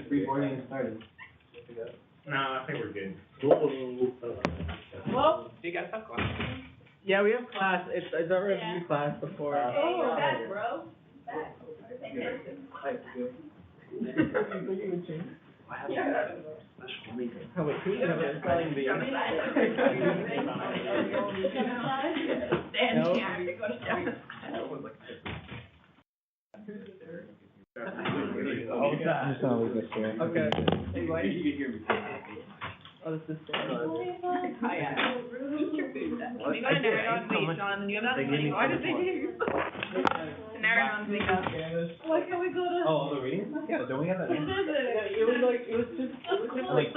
Pre-boarding started. No, I think we're good. Well, do you guys have class? Yeah, we have class. It's our review class before. Oh, back, bro. Oh, wait, who's in the spelling bee? No. I'm just gonna leave this here. Okay. Oh, this is Can we go to Narragon? Wait, John, you have that money. Why did they do? Narragon's week up. Why can't we go to? Oh, the reading? Yeah, don't we have that? What is it? It was just like,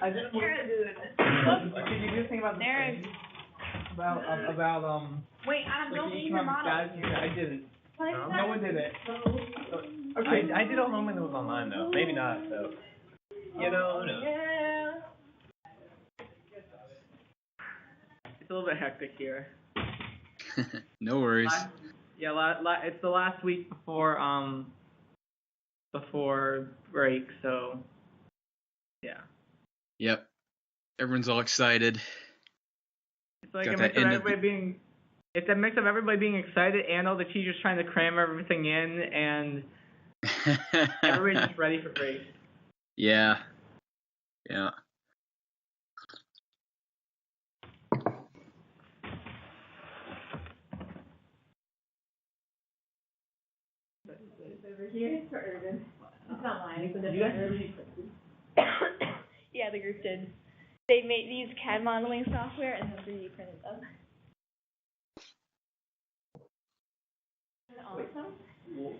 I just wanted to, did you do a thing about the Narragon. about, Wait, Adam, don't like leave your model. I didn't. No? No one did it. I did it on when it was online though. Maybe not, so. You know, no. Yeah. It's a little bit hectic here. No worries. It's the last week before break, so yeah. Yep. Everyone's all excited. It's like Got a that mix of end of everybody being. It's a mix of everybody being excited and all the teachers trying to cram everything in, and everybody's just ready for break. Yeah. Yeah. Over here for Urban. It's not mine. It's yeah, the group did. They made these CAD modeling software and then 3D printed them. Awesome.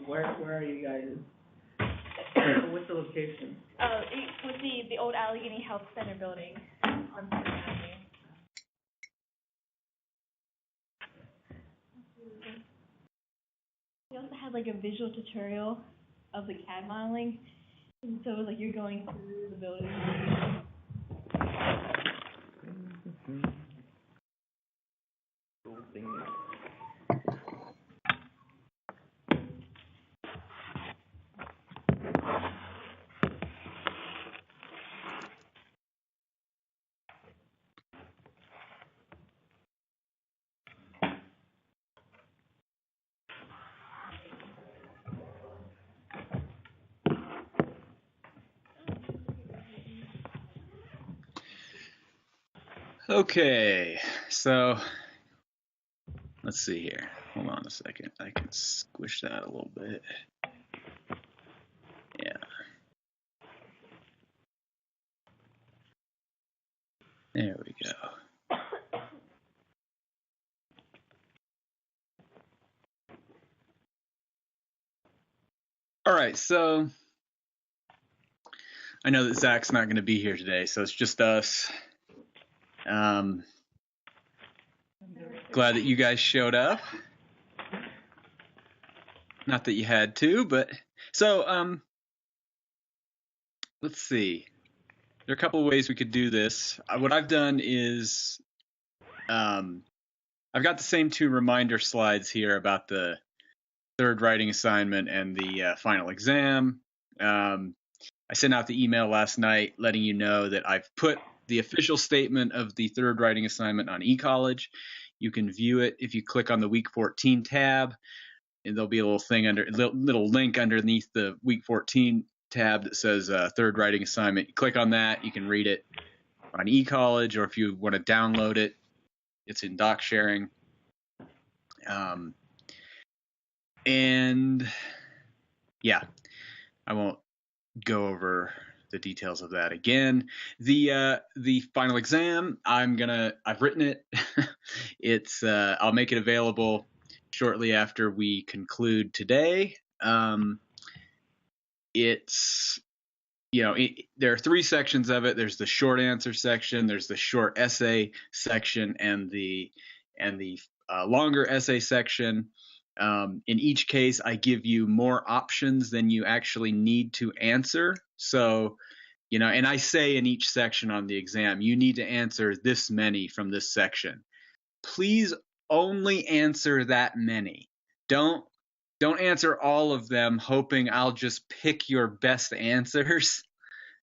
Where are you guys? What's the location? It was the old Allegheny Health Center building on 7th Avenue. We also had like a visual tutorial of the CAD modeling, and so it was like you're going through the building. Okay, so let's see here. Hold on a second. I can squish that a little bit. Yeah. There we go. All right, so I know that Zach's not going to be here today, so it's just us. Glad that you guys showed up. Not that you had to, but so let's see. There are a couple of ways we could do this. What I've done is I've got the same two reminder slides here about the third writing assignment and the final exam. I sent out the email last night letting you know that I've put the official statement of the third writing assignment on eCollege. You can view it if you click on the Week 14 tab, and there'll be a little thing little link underneath the Week 14 tab that says third writing assignment. You click on that, you can read it on eCollege, or if you want to download it, it's in doc sharing. And yeah, I won't go over the details of that again. The final exam, I've written it. I'll make it available shortly after we conclude today. There are three sections of it. There's the short answer section, there's the short essay section, and the longer essay section. In each case, I give you more options than you actually need to answer. So, and I say in each section on the exam, you need to answer this many from this section. Please only answer that many. Don't don't answer all of them hoping I'll just pick your best answers.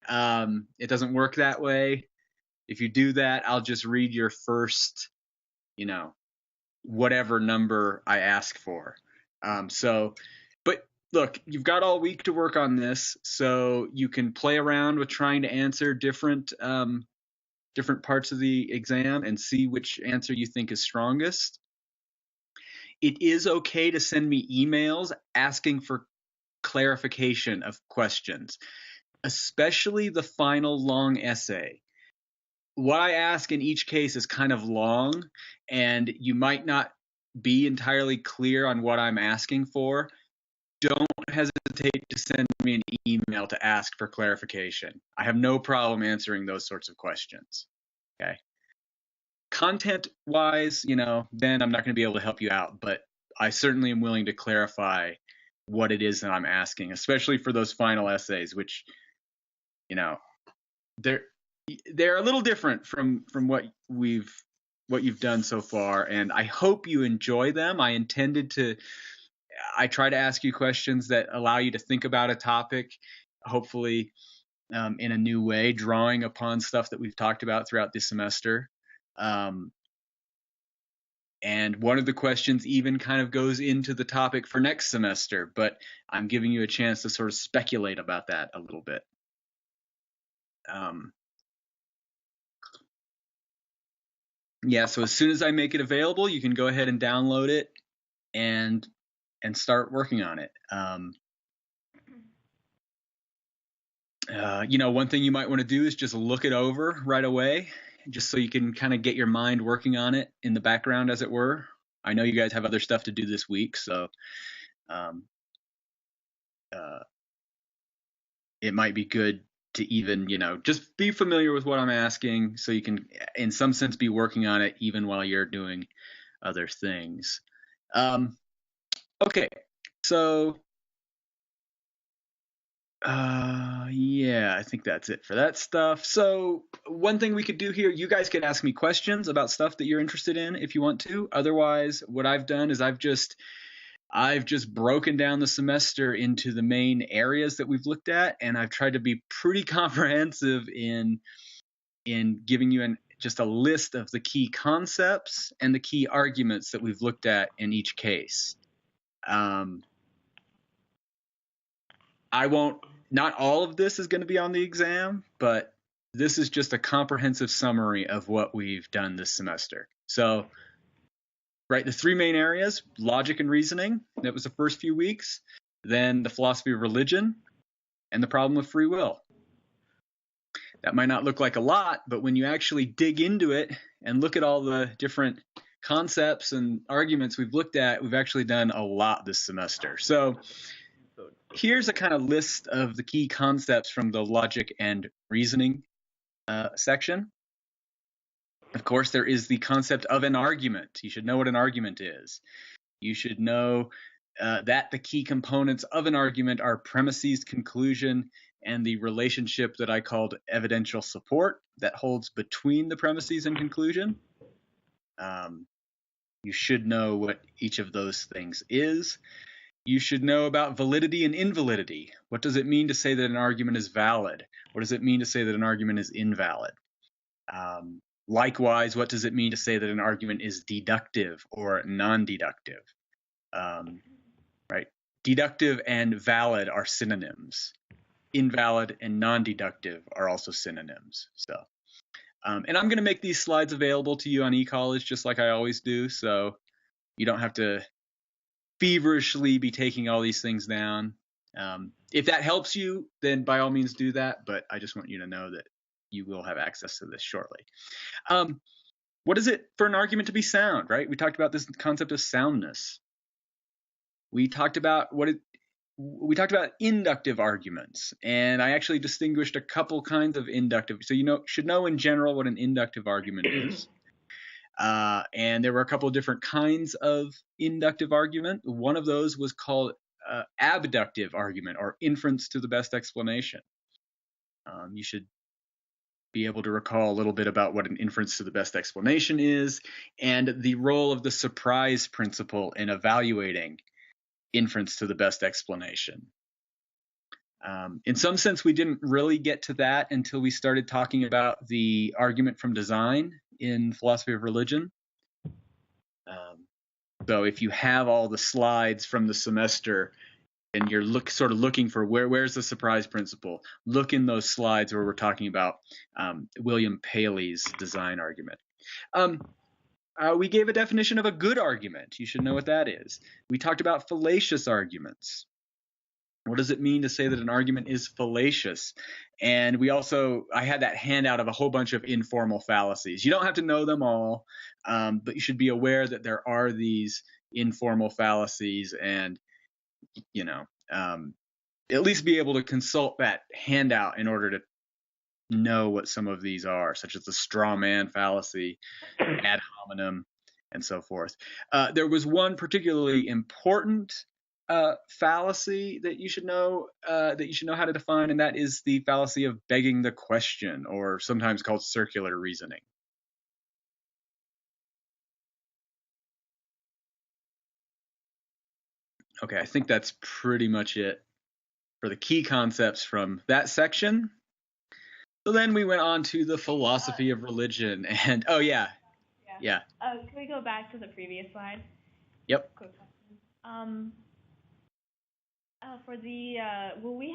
It doesn't work that way. If you do that, I'll just read your first, whatever number I ask for. But look, you've got all week to work on this, so you can play around with trying to answer different parts of the exam and see which answer you think is strongest. It is okay to send me emails asking for clarification of questions, especially the final long essay. What I ask in each case is kind of long, and you might not be entirely clear on what I'm asking for. Don't hesitate to send me an email to ask for clarification. I have no problem answering those sorts of questions. Okay. Content-wise, then I'm not going to be able to help you out, but I certainly am willing to clarify what it is that I'm asking, especially for those final essays, which, they're a little different from what you've done so far, and I hope you enjoy them. I try to ask you questions that allow you to think about a topic, hopefully in a new way, drawing upon stuff that we've talked about throughout this semester. And one of the questions even kind of goes into the topic for next semester, but I'm giving you a chance to sort of speculate about that a little bit. So as soon as I make it available, you can go ahead and download it and start working on it. One thing you might want to do is just look it over right away, just so you can kind of get your mind working on it in the background, as it were. I know you guys have other stuff to do this week, so it might be good to even, just be familiar with what I'm asking, so you can, in some sense, be working on it even while you're doing other things. Okay, so I think that's it for that stuff. So one thing we could do here, you guys could ask me questions about stuff that you're interested in if you want to. Otherwise, what I've done is I've just broken down the semester into the main areas that we've looked at, and I've tried to be pretty comprehensive in giving you just a list of the key concepts and the key arguments that we've looked at in each case. Not all of this is going to be on the exam, but this is just a comprehensive summary of what we've done this semester. So, right, the three main areas: logic and reasoning, that was the first few weeks, then the philosophy of religion, and the problem of free will. That might not look like a lot, but when you actually dig into it and look at all the different concepts and arguments we've looked at, we've actually done a lot this semester. So here's a kind of list of the key concepts from the logic and reasoning section. Of course, there is the concept of an argument. You should know what an argument is. You should know that the key components of an argument are premises, conclusion, and the relationship that I called evidential support that holds between the premises and conclusion. You should know what each of those things is. You should know about validity and invalidity. What does it mean to say that an argument is valid? What does it mean to say that an argument is invalid? Likewise, what does it mean to say that an argument is deductive or non-deductive? Right? Deductive and valid are synonyms. Invalid and non-deductive are also synonyms. So, and I'm going to make these slides available to you on eCollege just like I always do, so you don't have to feverishly be taking all these things down. If that helps you, then by all means do that, but I just want you to know that you will have access to this shortly. What is it for an argument to be sound, right? We talked about this concept of soundness. We talked about inductive arguments, and I actually distinguished a couple kinds of inductive. So should know in general what an inductive argument is. And there were a couple of different kinds of inductive argument. One of those was called abductive argument, or inference to the best explanation. You should be able to recall a little bit about what an inference to the best explanation is, and the role of the surprise principle in evaluating inference to the best explanation. In some sense, we didn't really get to that until we started talking about the argument from design in philosophy of religion. So if you have all the slides from the semester and you're sort of looking for where's the surprise principle, look in those slides where we're talking about William Paley's design argument. We gave a definition of a good argument. You should know what that is. We talked about fallacious arguments. What does it mean to say that an argument is fallacious? And I had that handout of a whole bunch of informal fallacies. You don't have to know them all, but you should be aware that there are these informal fallacies, and at least be able to consult that handout in order to know what some of these are, such as the straw man fallacy, ad hominem, and so forth. There was one particularly important fallacy that you should know how to define, and that is the fallacy of begging the question, or sometimes called circular reasoning. Okay, I think that's pretty much it for the key concepts from that section. So then we went on to the philosophy of religion, and yeah. Can we go back to the previous slide? Yep. Quick question. For the will we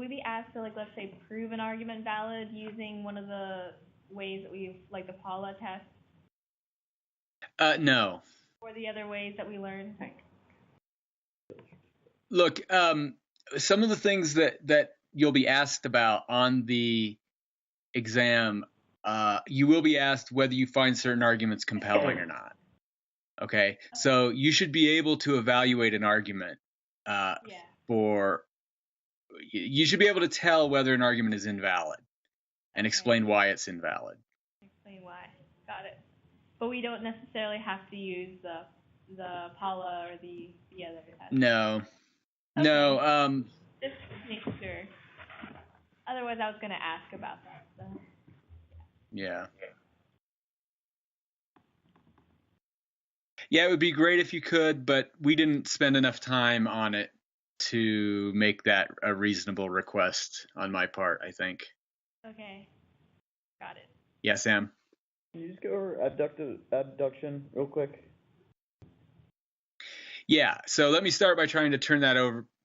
be asked to, like, let's say, prove an argument valid using one of the ways that we've, like, the Paula test? No. Or the other ways that we learn? Look, some of the things that you'll be asked about on the exam, you will be asked whether you find certain arguments compelling or not. Okay, so you should be able to evaluate an argument you should be able to tell whether an argument is invalid and explain why it's invalid. Explain why. Got it. But we don't necessarily have to use the Paula or the other test. No. Okay. No. Just make sure. Otherwise, I was going to ask about that. So. Yeah. Yeah, it would be great if you could, but we didn't spend enough time on it to make that a reasonable request on my part, I think. Okay. Got it. Yeah, Sam? Can you just go over abduction real quick? Yeah, so let me start by trying to turn that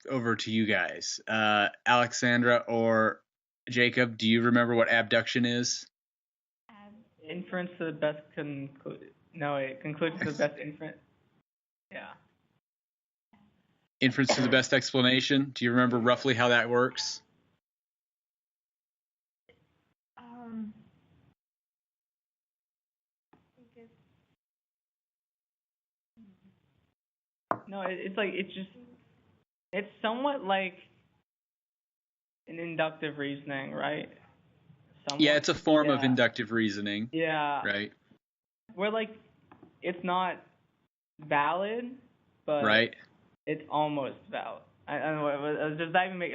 over to you guys. Alexandra or Jacob, do you remember what abduction is? Inference to the best concludes to the best inference. Yeah. Inference to the best explanation. Do you remember roughly how that works? No, it's somewhat like an inductive reasoning, right? Somewhat. Yeah, it's a form of inductive reasoning. Yeah. Right. Where, like, it's not valid, but it's almost valid. I don't know. Does that even make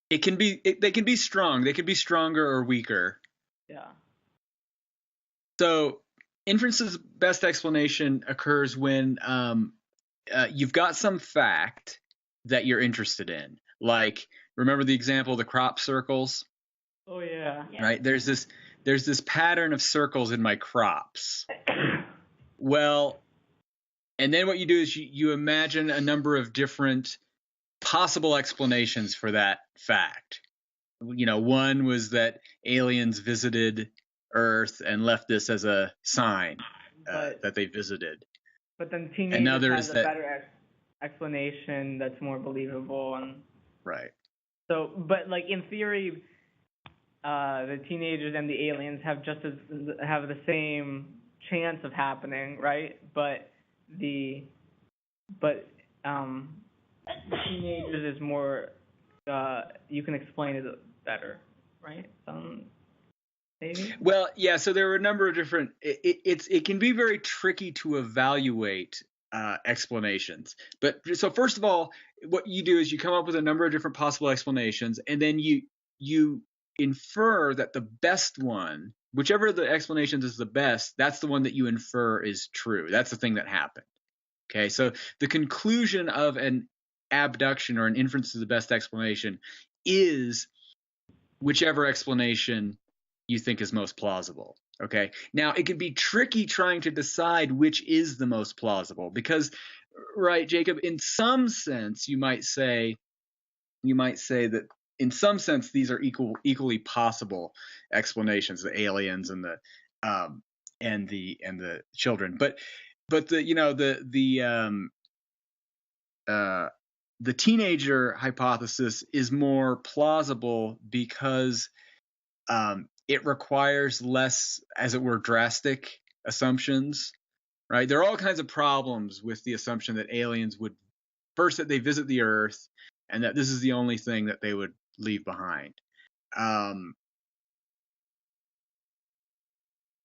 It can be. They can be strong. They can be stronger or weaker. Yeah. So, inference's best explanation occurs when you've got some fact that you're interested in. Like, remember the example of the crop circles? Oh yeah. Right. There's this pattern of circles in my crops. Well, and then what you do is you imagine a number of different possible explanations for that fact. One was that aliens visited Earth and left this as a sign that they visited. But then teenagers have a better explanation that's more believable. Right. So, but, like, in theory, the teenagers and the aliens have the same chance of happening, right? But teenagers is more you can explain it better, right? Maybe. Well, yeah. So there were a number of different. It can be very tricky to evaluate explanations. But so first of all, what you do is you come up with a number of different possible explanations, and then you infer that the best one, whichever of the explanations is the best, that's the one that you infer is true. That's the thing that happened. Okay, so the conclusion of an abduction or an inference to the best explanation is whichever explanation you think is most plausible. Okay, now it can be tricky trying to decide which is the most plausible because, right, Jacob, in some sense you might say that in some sense these are equally possible explanations, the aliens and the children, but the teenager hypothesis is more plausible because it requires less, as it were, drastic assumptions, right? There are all kinds of problems with the assumption that aliens would first, that they visit the Earth and that this is the only thing that they would leave behind.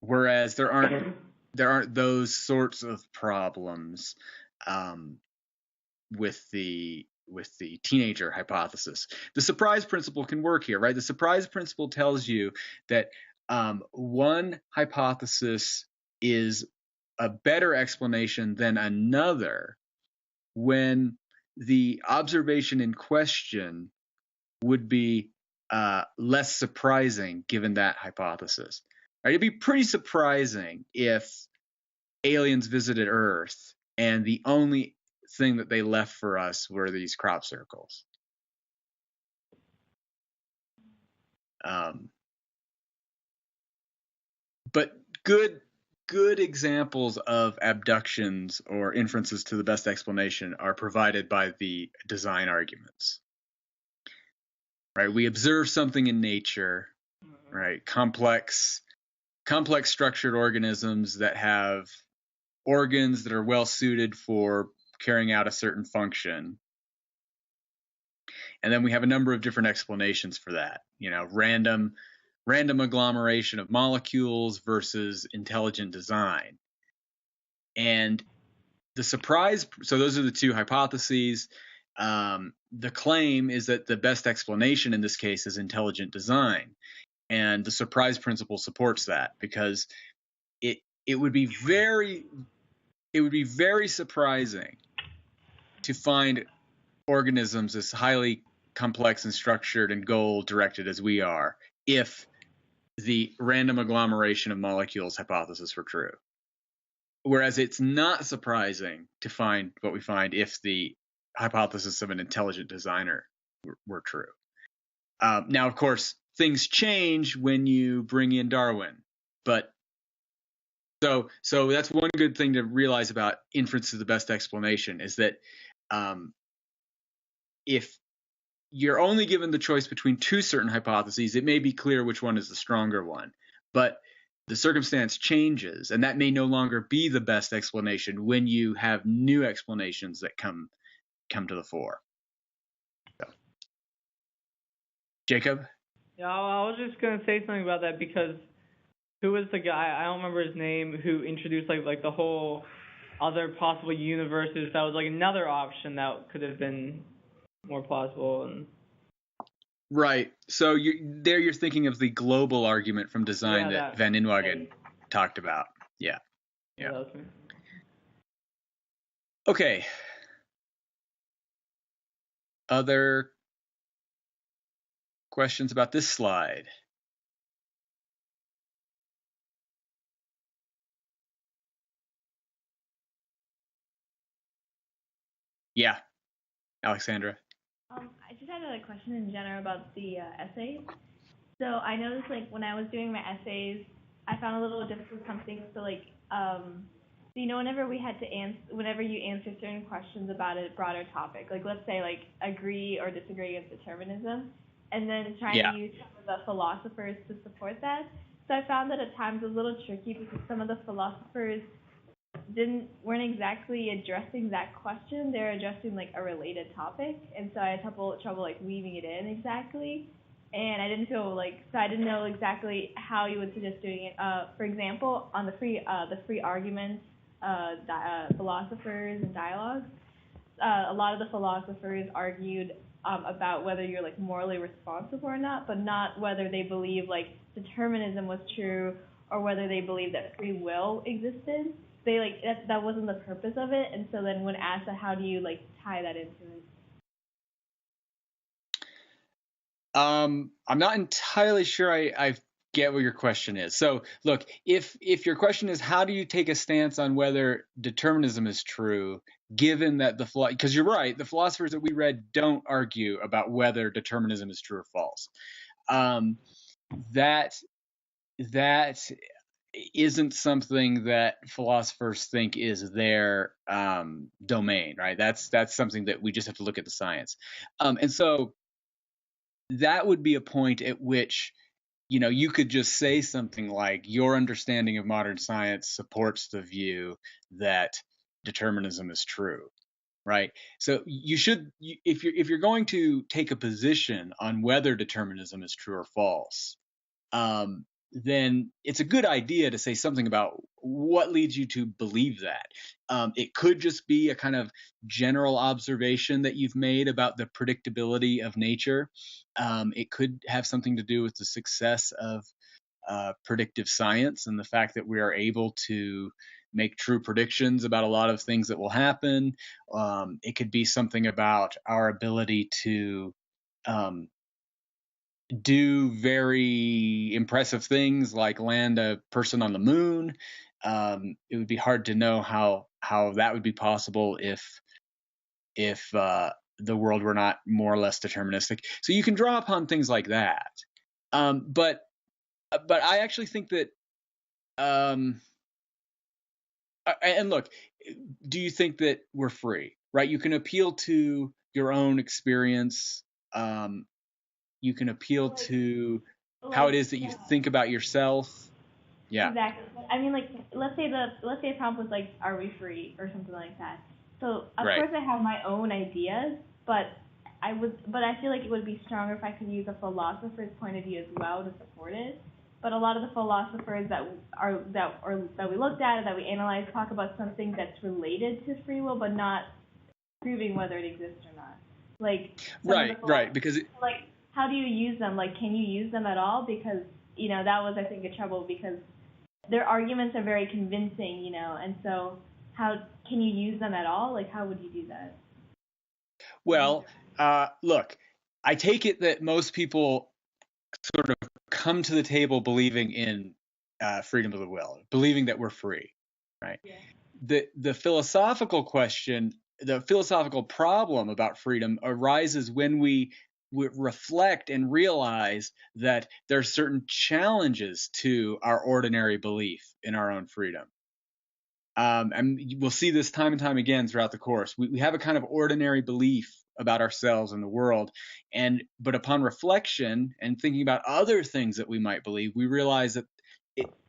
Whereas there aren't those sorts of problems with the teenager hypothesis. The surprise principle can work here, right? The surprise principle tells you that one hypothesis is a better explanation than another when the observation in question would be less surprising given that hypothesis. Right? It'd be pretty surprising if aliens visited Earth and the only thing that they left for us were these crop circles. But good examples of abductions or inferences to the best explanation are provided by the design arguments. Right? We observe something in nature, right? Complex structured organisms that have organs that are well suited for carrying out a certain function. And then we have a number of different explanations for that. Random agglomeration of molecules versus intelligent design. And the surprise, so those are the two hypotheses. The claim is that the best explanation in this case is intelligent design. And the surprise principle supports that because it would be very surprising to find organisms as highly complex and structured and goal directed as we are if the random agglomeration of molecules hypothesis were true. Whereas it's not surprising to find what we find if the hypothesis of an intelligent designer were true. Now, of course, things change when you bring in Darwin, but so that's one good thing to realize about inference to the best explanation is that if you're only given the choice between two certain hypotheses, it may be clear which one is the stronger one, but the circumstance changes, and that may no longer be the best explanation when you have new explanations that come to the fore. So. Jacob? Yeah, I was just gonna say something about that because who was the guy? I don't remember his name who introduced like the whole other possible universes. That was like another option that could have been more plausible and. Right. So you're thinking of the global argument from design that Van Inwagen talked about. Yeah. Yeah. That was me. Okay. Other questions about this slide? Yeah. Alexandra. I just had a question in general about the essays. So I noticed when I was doing my essays, I found a little difficult some things. So whenever you answer certain questions about a broader topic, let's say agree or disagree with determinism, and then trying to use some of the philosophers to support that. So I found that at times it was a little tricky because some of the philosophers weren't exactly addressing that question. They're addressing a related topic, and so I had trouble weaving it in exactly. And I didn't feel so I didn't know exactly how you would suggest doing it. For example, on the free arguments, philosophers and dialogues, a lot of the philosophers argued about whether you're morally responsible or not, but not whether they believe determinism was true or whether they believe that free will existed. they like that wasn't the purpose of it, and so then when asked how do you like tie that into it? I'm not entirely sure I get what your question is. So look, if your question is how do you take a stance on whether determinism is true, given that because you're right, the philosophers that we read don't argue about whether determinism is true or false. That isn't something that philosophers think is their domain, right? That's something that we just have to look at the science. And so that would be a point at which, you could just say something like, your understanding of modern science supports the view that determinism is true, right? So if you're going to take a position on whether determinism is true or false, then it's a good idea to say something about what leads you to believe that. It could just be a kind of general observation that you've made about the predictability of nature. It could have something to do with the success of predictive science and the fact that we are able to make true predictions about a lot of things that will happen. It could be something about our ability to do very impressive things like land a person on the moon. It would be hard to know how that would be possible if the world were not more or less deterministic. So you can draw upon things like that. But I actually think that and look, do you think that we're free? Right? You can appeal to your own experience. You can appeal to how it is that you think about yourself. Yeah. Exactly. I mean, like, let's say a prompt was like, "Are we free?" or something like that. So of Right. course I have my own ideas, but I feel like it would be stronger if I could use a philosopher's point of view as well to support it. But a lot of the philosophers that we looked at and that we analyzed talk about something that's related to free will, but not proving whether it exists or not. Like right, because like, how do you use them? Like, can you use them at all? Because that was, I think, a trouble, because their arguments are very convincing, and so how can you use them at all? Like, how would you do that? Well, look, I take it that most people sort of come to the table believing in freedom of the will, believing that we're free, right? Yeah. The philosophical question, the philosophical problem about freedom arises when we reflect and realize that there are certain challenges to our ordinary belief in our own freedom. And we'll see this time and time again throughout the course. We have a kind of ordinary belief about ourselves and the world, but upon reflection and thinking about other things that we might believe, we realize that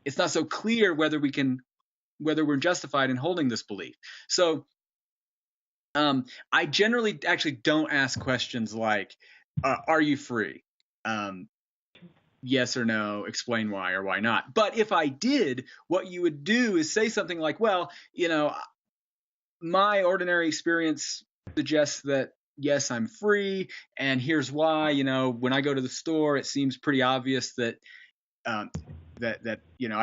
it's not so clear whether we're justified in holding this belief. So I generally actually don't ask questions like, are you free? Yes or no, explain why or why not. But if I did, what you would do is say something like, well, my ordinary experience suggests that, yes, I'm free, and here's why. When I go to the store, it seems pretty obvious that I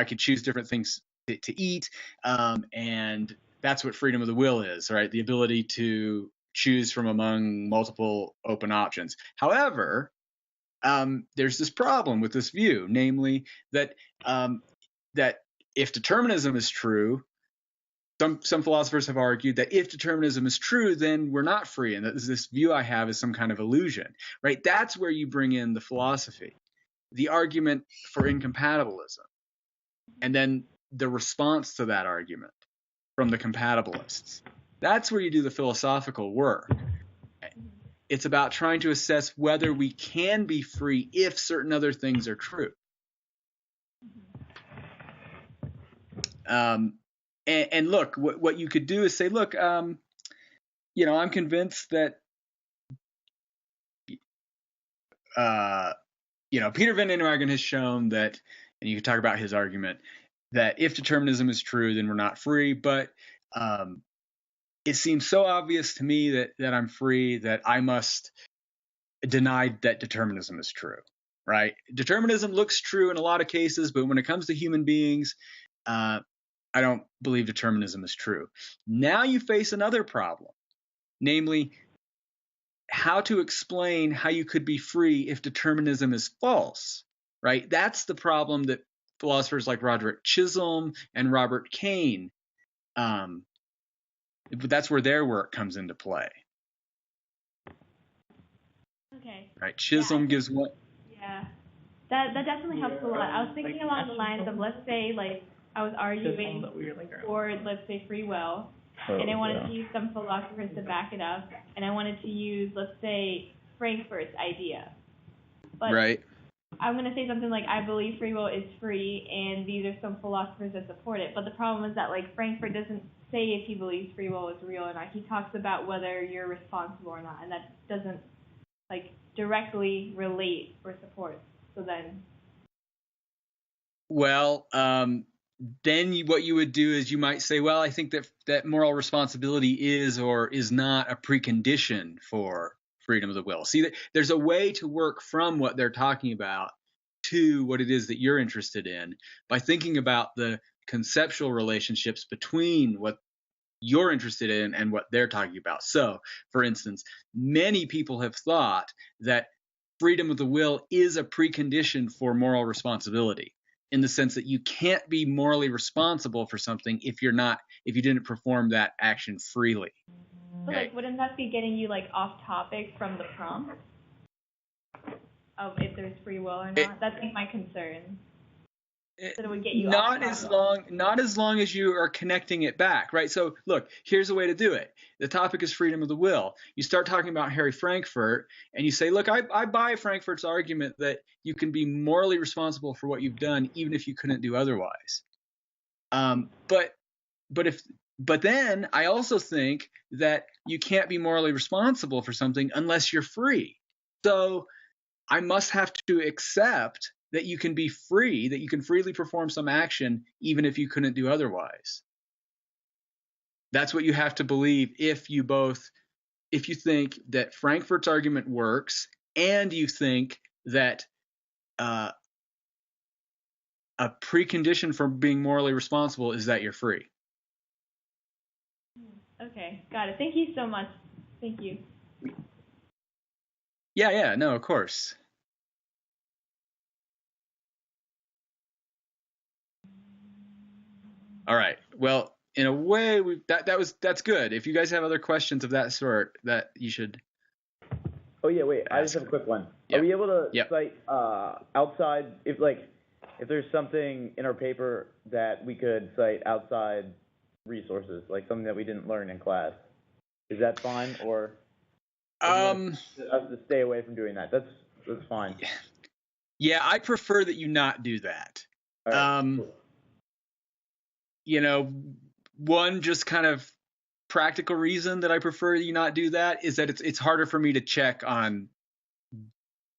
could choose different things to eat, and that's what freedom of the will is, right? The ability to choose from among multiple open options. However, there's this problem with this view, namely that if determinism is true, some philosophers have argued that if determinism is true, then we're not free, and that this view I have is some kind of illusion, right? That's where you bring in the philosophy, the argument for incompatibilism, and then the response to that argument from the compatibilists. That's where you do the philosophical work. It's about trying to assess whether we can be free if certain other things are true. And look, what you could do is say, look, I'm convinced that, Peter Van Inwagen has shown that, and you could talk about his argument, that if determinism is true, then we're not free. But it seems so obvious to me that I'm free that I must deny that determinism is true, right? Determinism looks true in a lot of cases, but when it comes to human beings, I don't believe determinism is true. Now you face another problem, namely how to explain how you could be free if determinism is false, right? That's the problem that philosophers like Roderick Chisholm and Robert Kane, that's where their work comes into play. Okay. Right? Chisholm gives one. Yeah. That definitely helps a lot. I was thinking along the lines of, let's say, like, I was arguing for, let's say, free will, and I wanted to use some philosophers to back it up, and I wanted to use, let's say, Frankfurt's idea. But right. I'm going to say something like, I believe free will is free, and these are some philosophers that support it. But the problem is that, like, Frankfurt doesn't say if he believes free will is real or not. He talks about whether you're responsible or not, and that doesn't, like, directly relate or support. So then... Well, then what you would do is you might say, well, I think that moral responsibility is or is not a precondition for freedom of the will. See, there's a way to work from what they're talking about to what it is that you're interested in by thinking about the conceptual relationships between what you're interested in and what they're talking about. So, for instance, many people have thought that freedom of the will is a precondition for moral responsibility, in the sense that you can't be morally responsible for something if you didn't perform that action freely. So, like, wouldn't that be getting you, like, off topic from the prompt of if there's free will or not? That's like my concern. So it would get you not as long as you are connecting it back, right? So look, here's a way to do it. The topic is freedom of the will. You start talking about Harry Frankfurt, and you say, look, I buy Frankfurt's argument that you can be morally responsible for what you've done, even if you couldn't do otherwise. But then I also think that you can't be morally responsible for something unless you're free. So I must have to accept that you can be free, that you can freely perform some action even if you couldn't do otherwise. That's what you have to believe if you think that Frankfurt's argument works and you think that a precondition for being morally responsible is that you're free. Okay, got it. Thank you so much. Thank you. Yeah, no, of course. All right. Well, in a way, that's good. If you guys have other questions of that sort, that you should. Oh yeah, wait. I just have a quick one. Yep. Are we able to Yep. cite outside if there's something in our paper that we could cite outside resources, like something that we didn't learn in class? Is that fine, or us to stay away from doing that? That's fine. Yeah, I prefer that you not do that. All right, cool. One just kind of practical reason that I prefer you not do that is that it's harder for me to check on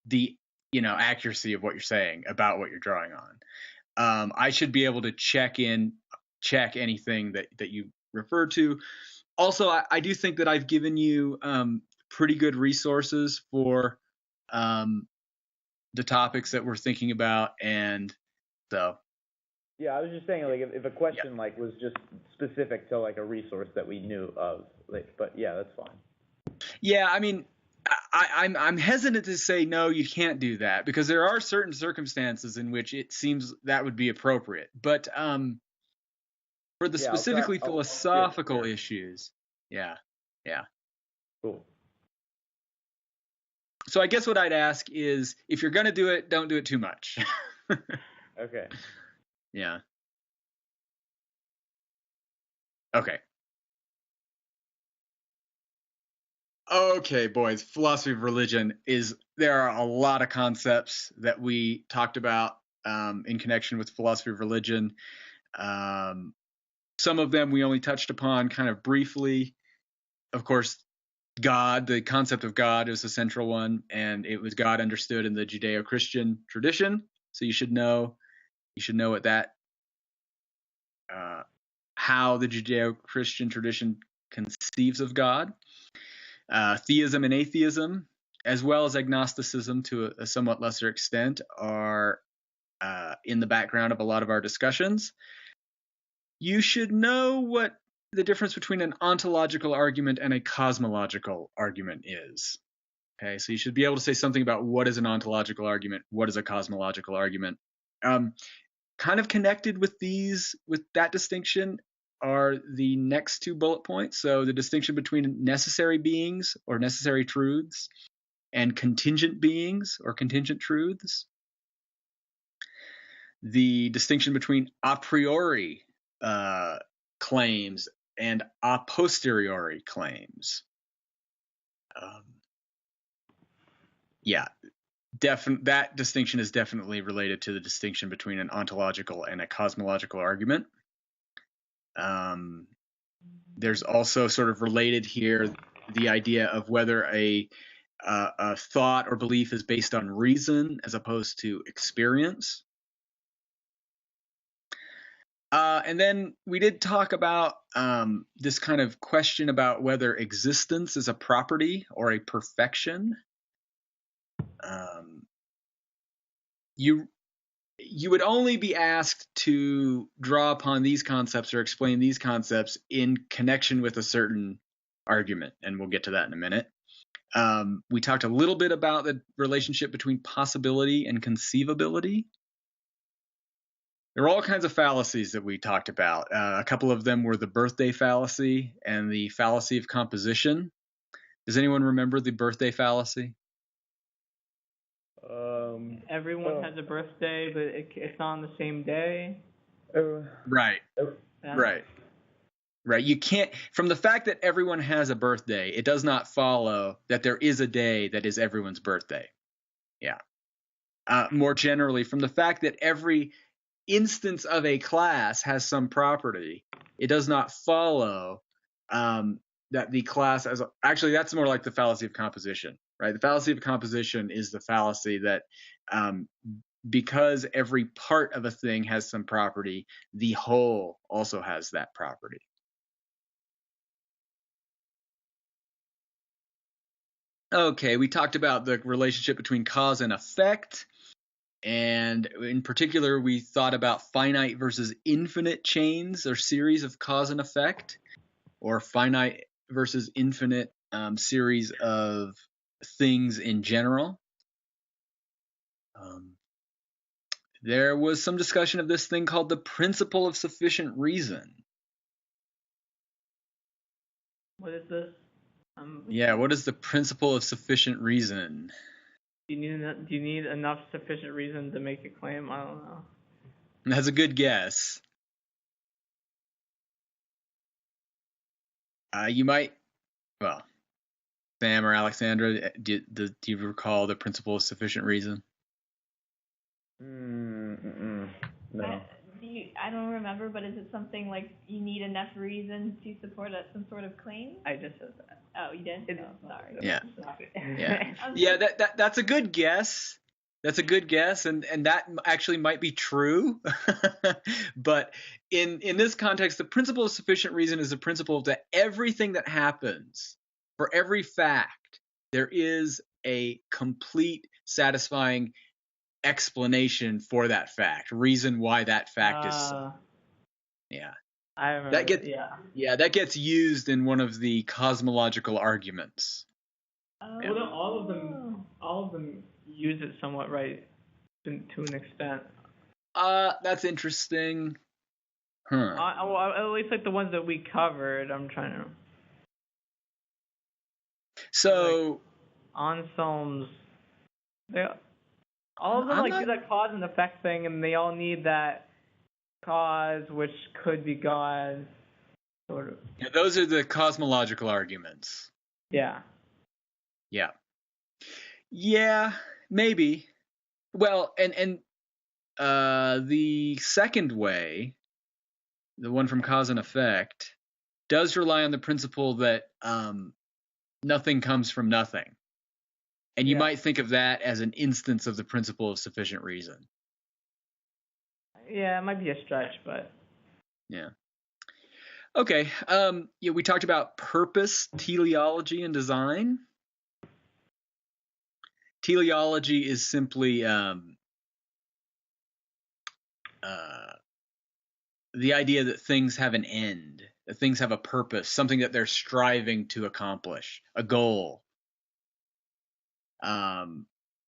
the accuracy of what you're saying about what you're drawing on. I should be able to check anything that you refer to. Also, I do think that I've given you pretty good resources for the topics that we're thinking about, and so. Yeah, I was just saying, like, if a question was just specific to like a resource that we knew of, but yeah, that's fine. Yeah, I mean, I'm hesitant to say no, you can't do that, because there are certain circumstances in which it seems that would be appropriate. But for the specifically philosophical issues, yeah. Cool. So I guess what I'd ask is, if you're gonna do it, don't do it too much. Okay. Yeah. Okay. Okay, boys. Philosophy of religion there are a lot of concepts that we talked about in connection with philosophy of religion. Some of them we only touched upon kind of briefly. Of course, God, the concept of God is a central one, and it was God understood in the Judeo-Christian tradition. So you should know what that, how the Judeo-Christian tradition conceives of God. Theism and atheism, as well as agnosticism to a somewhat lesser extent, are in the background of a lot of our discussions. you should know what the difference between an ontological argument and a cosmological argument is. Okay, so you should be able to say something about what is an ontological argument, what is a cosmological argument. Kind of connected with that distinction are the next two bullet points. So the distinction between necessary beings or necessary truths and contingent beings or contingent truths. The distinction between a priori claims and a posteriori claims. That distinction is definitely related to the distinction between an ontological and a cosmological argument. There's also sort of related here the idea of whether a thought or belief is based on reason as opposed to experience. And then we did talk about this kind of question about whether existence is a property or a perfection. You would only be asked to draw upon these concepts or explain these concepts in connection with a certain argument, and we'll get to that in a minute. We talked a little bit about the relationship between possibility and conceivability. There were all kinds of fallacies that we talked about. A couple of them were the birthday fallacy and the fallacy of composition. Does anyone remember the birthday fallacy? Everyone has a birthday, but it's not on the same day. Right. Yeah. Right. You can't, from the fact that everyone has a birthday, it does not follow that there is a day that is everyone's birthday. Yeah. More generally, from the fact that every instance of a class has some property, it does not follow that the class actually, that's more like the fallacy of composition, right? The fallacy of composition is the fallacy that because every part of a thing has some property, the whole also has that property. Okay, we talked about the relationship between cause and effect. And in particular, we thought about finite versus infinite chains or series of cause and effect, or finite versus infinite series of things in general. There was some discussion of this thing called the principle of sufficient reason. What is this? What is the principle of sufficient reason? Do you need enough sufficient reason to make a claim? I don't know. That's a good guess. You might, well, Sam or Alexandra, do you recall the principle of sufficient reason? No. I don't remember, but is it something like you need enough reason to support some sort of claim? I just said that. Oh, you did? Sorry. Yeah. That's a good guess. That's a good guess, and that actually might be true. But in this context, the principle of sufficient reason is the principle that everything that happens, for every fact, there is a complete, satisfying explanation for that fact, reason why that fact is so. Yeah. I remember. That gets used in one of the cosmological arguments. Well, no, all of them use it somewhat, right, to an extent. That's interesting. Well, at least like the ones that we covered, I'm trying to. So, like, Anselm's, all of them do that cause and effect thing, and they all need that cause, which could be God, sort of. Yeah, those are the cosmological arguments. Yeah. Yeah, maybe. Well, and the second way, the one from cause and effect, does rely on the principle that nothing comes from nothing. And you might think of that as an instance of the principle of sufficient reason. Yeah, it might be a stretch, but. Yeah. Okay. We talked about purpose, teleology, and design. Teleology is simply the idea that things have an end, that things have a purpose, something that they're striving to accomplish, a goal.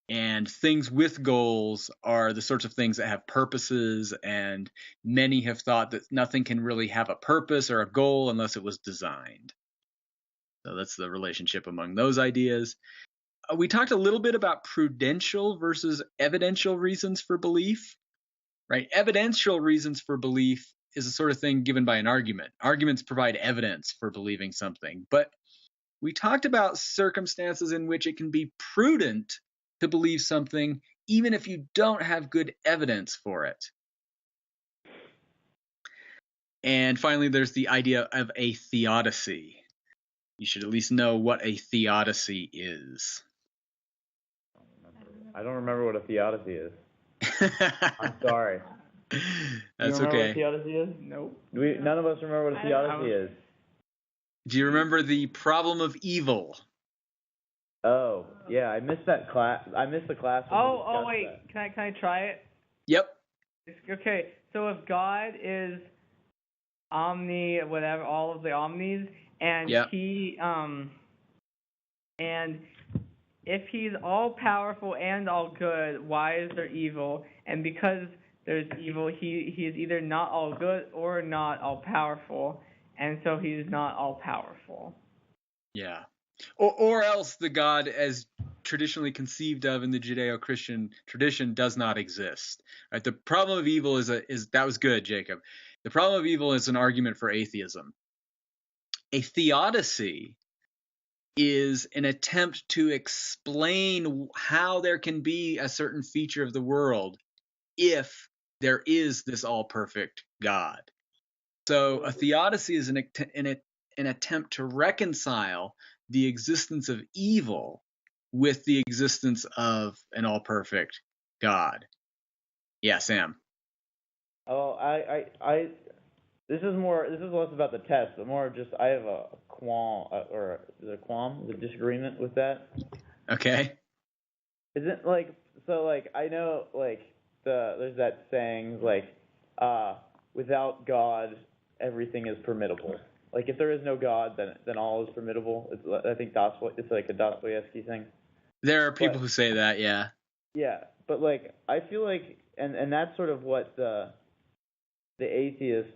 And things with goals are the sorts of things that have purposes, and many have thought that nothing can really have a purpose or a goal unless it was designed. So that's the relationship among those ideas. We talked a little bit about prudential versus evidential reasons for belief, right? Evidential reasons for belief is the sort of thing given by an argument. Arguments provide evidence for believing something, but we talked about circumstances in which it can be prudent to believe something even if you don't have good evidence for it. And finally, there's the idea of a theodicy. You should at least know what a theodicy is. I don't remember what a theodicy is. I'm sorry. That's you remember okay. what theodicy is? Nope. None of us remember what a theodicy is. Do you remember the problem of evil? Oh, yeah, I missed that class. I missed the class. Oh, wait. Can I try it? Yep. Okay. So if God is omni, whatever, all of the omnis, and yep. and if he's all powerful and all good, why is there evil? And because there's evil, he is either not all good or not all powerful, and so he's not all powerful. Yeah. Or else the God as traditionally conceived of in the Judeo-Christian tradition does not exist. Right? The problem of evil is that was good, Jacob. The problem of evil is an argument for atheism. A theodicy is an attempt to explain how there can be a certain feature of the world if there is this all-perfect God. So a theodicy is an attempt to reconcile the existence of evil with the existence of an all-perfect God. Yeah, Sam. Oh, this is less about the test, but more just I have a qualm, or is it a qualm, the disagreement with that. Okay. Isn't I know there's that saying without God everything is permittable. Like if there is no God, then all is permittable. I think it's like a Dostoevsky thing. There are people who say that, yeah. Yeah, but I feel like, and that's sort of what the atheists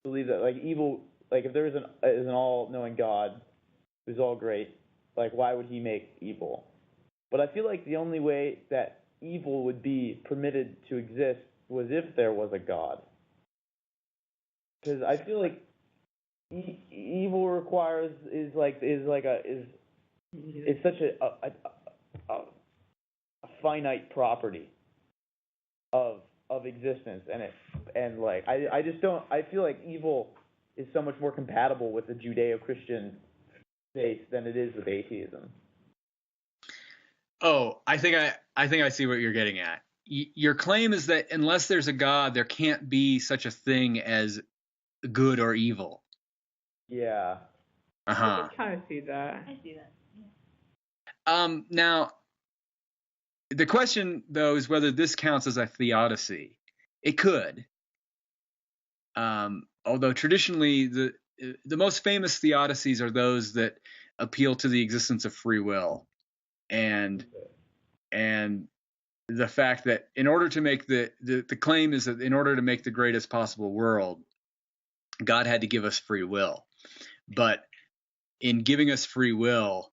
believe, that evil, if there is an all-knowing God who's all great, why would he make evil? But I feel like the only way that evil would be permitted to exist was if there was a God. Because I feel like evil requires is such a finite property of existence, I feel like evil is so much more compatible with the Judeo-Christian faith than it is with atheism. Oh, I think I see what you're getting at. Your claim is that unless there's a God, there can't be such a thing as good or evil. Yeah. I kind of see that. I see that. Now, the question though is whether this counts as a theodicy. It could. Although traditionally the most famous theodicies are those that appeal to the existence of free will, and the fact that in order to make the claim is that in order to make the greatest possible world, God had to give us free will. But in giving us free will,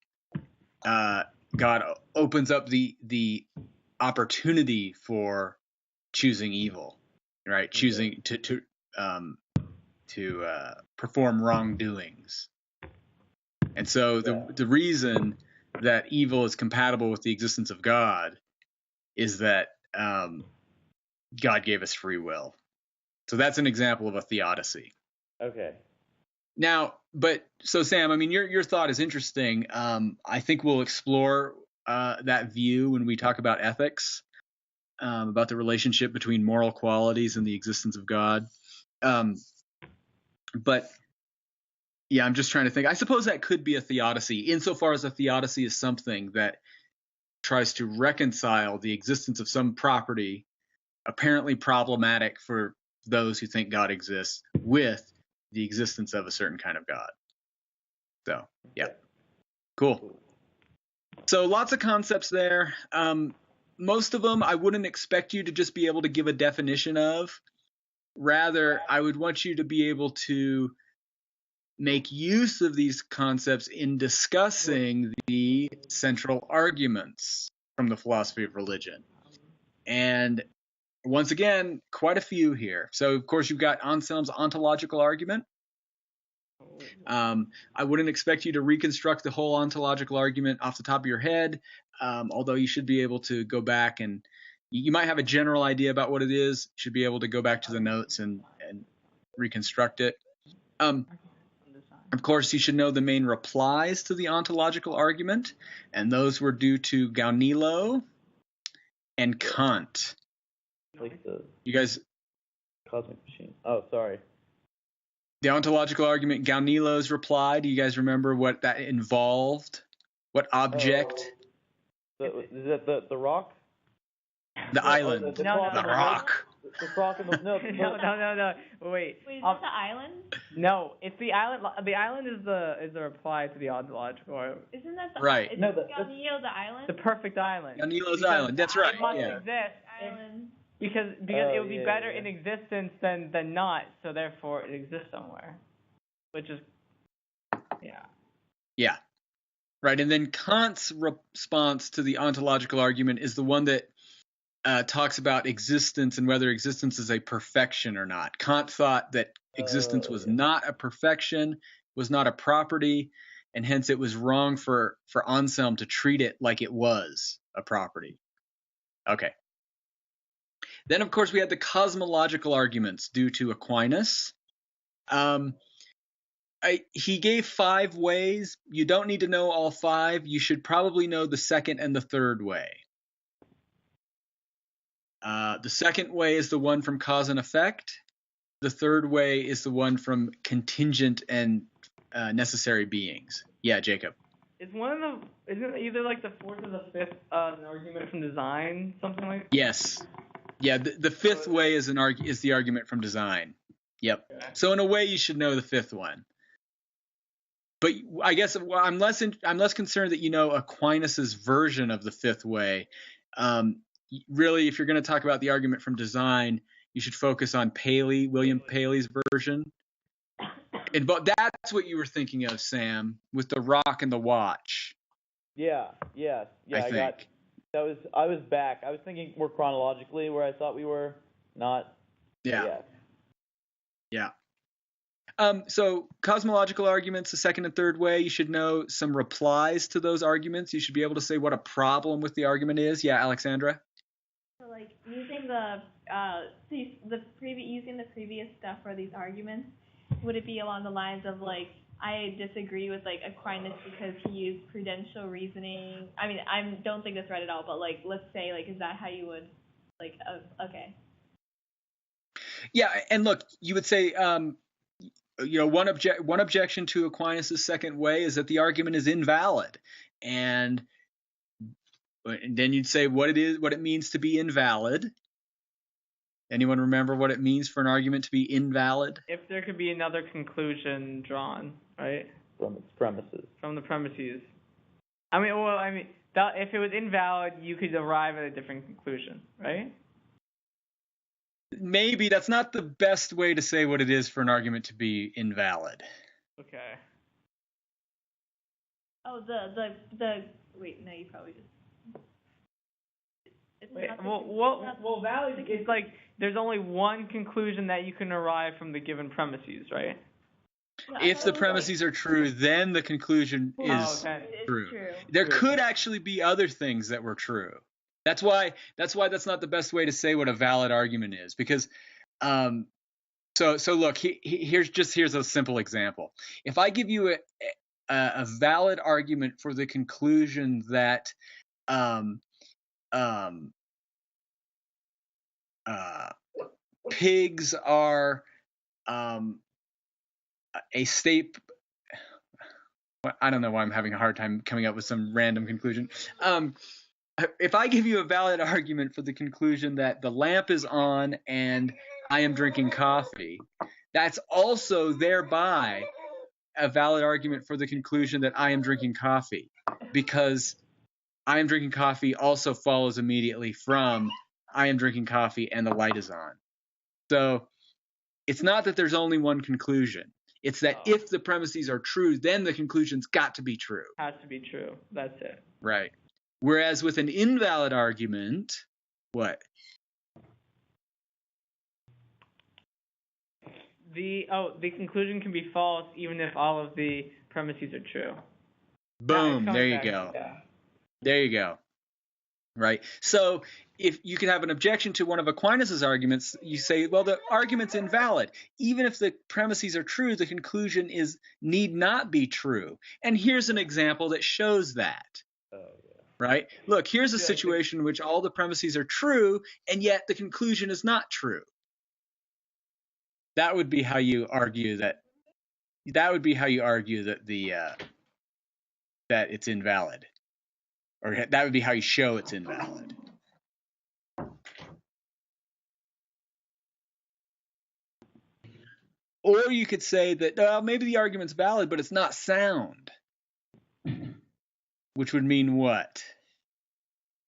God opens up the opportunity for choosing evil, right? Choosing to perform wrongdoings. And so the reason that evil is compatible with the existence of God is that God gave us free will. So that's an example of a theodicy. Okay. Now, so Sam, I mean, your thought is interesting. I think we'll explore that view when we talk about ethics, about the relationship between moral qualities and the existence of God. But yeah, I'm just trying to think. I suppose that could be a theodicy, insofar as a theodicy is something that tries to reconcile the existence of some property apparently problematic for those who think God exists with the existence of a certain kind of God. So, yeah. Cool. So lots of concepts there. Most of them I wouldn't expect you to just be able to give a definition of. Rather, I would want you to be able to make use of these concepts in discussing the central arguments from the philosophy of religion. And once again, quite a few here. So, of course, you've got Anselm's ontological argument. I wouldn't expect you to reconstruct the whole ontological argument off the top of your head, although you should be able to go back and you might have a general idea about what it is. You should be able to go back to the notes and reconstruct it. Of course, you should know the main replies to the ontological argument, and those were due to Gaunilo and Kant. Like the You guys, cosmic machine. Oh, sorry. the ontological argument, Gaunilo's reply, do you guys remember what that involved? What object? Is that the rock? The island. The No, rock no, and The rock. The rock and the no. No. Wait. Wait, is that the island? No, it's the island. The island is the reply to the ontological. Isn't that the Right. Isn't No, Galileo the island? The perfect island. Gaunilo's Because island. That's right. It must Yeah. exist Island. because it would be yeah, better yeah. in existence than not. So therefore, it exists somewhere, which is yeah. Yeah. Right. And then Kant's response to the ontological argument is the one that talks about existence and whether existence is a perfection or not. Kant thought that existence was not a perfection, was not a property, and hence it was wrong for Anselm to treat it like it was a property. Okay. Then, of course, we had the cosmological arguments due to Aquinas. He gave 5 ways. You don't need to know all 5. You should probably know the second and the third way. The second way is the one from cause and effect. The third way is the one from contingent and necessary beings. Yeah, Jacob. Isn't it either like the fourth or the fifth an argument from design, something like? Yes. Yeah, the fifth way is the argument from design. Yep. Okay. So in a way, you should know the fifth one. But I guess I'm less concerned that you know Aquinas's version of the fifth way. Really, if you're going to talk about the argument from design, you should focus on William Paley's version. But that's what you were thinking of, Sam, with the rock and the watch. Yeah. I was back. I was thinking more chronologically where I thought we were, not. Yeah. So cosmological arguments, the second and third way, you should know some replies to those arguments. You should be able to say what a problem with the argument is. Yeah, Alexandra? So like using using the previous stuff for these arguments, would it be along the lines of like I disagree with like Aquinas because he used prudential reasoning? I mean, I don't think that's right at all, but like let's say like is that how you would like okay. Yeah, and look, you would say one objection to Aquinas' second way is that the argument is invalid, and then you'd say what it means to be invalid. Anyone remember what it means for an argument to be invalid? If there could be another conclusion drawn, right? From its premises. From the premises. If it was invalid, you could arrive at a different conclusion, right? Maybe that's not the best way to say what it is for an argument to be invalid. Okay. Oh, wait, no, you probably just. Valid is like there's only one conclusion that you can arrive from the given premises, right? If the premises are true, then the conclusion is true. There could actually be other things that were true. That's why that's not the best way to say what a valid argument is, because so look, here's a simple example. If I give you a valid argument for the conclusion that pigs are a state. I don't know why I'm having a hard time coming up with some random conclusion. If I give you a valid argument for the conclusion that the lamp is on and I am drinking coffee, that's also thereby a valid argument for the conclusion that I am drinking coffee, because I am drinking coffee also follows immediately from I am drinking coffee and the light is on. So it's not that there's only one conclusion. It's that if the premises are true, then the conclusion's got to be true. Has to be true. That's it. Right. Whereas with an invalid argument, what? The conclusion can be false even if all of the premises are true. Boom. There you go. There you go. Right. So if you could have an objection to one of Aquinas's arguments, you say, well, the argument's invalid. Even if the premises are true, the conclusion need not be true. And here's an example that shows that. Right? Look, here's a situation in which all the premises are true, and yet the conclusion is not true. That would be how you argue that. That would be how you argue that that it's invalid, or that would be how you show it's invalid. Or you could say that maybe the argument's valid, but it's not sound. Which would mean what?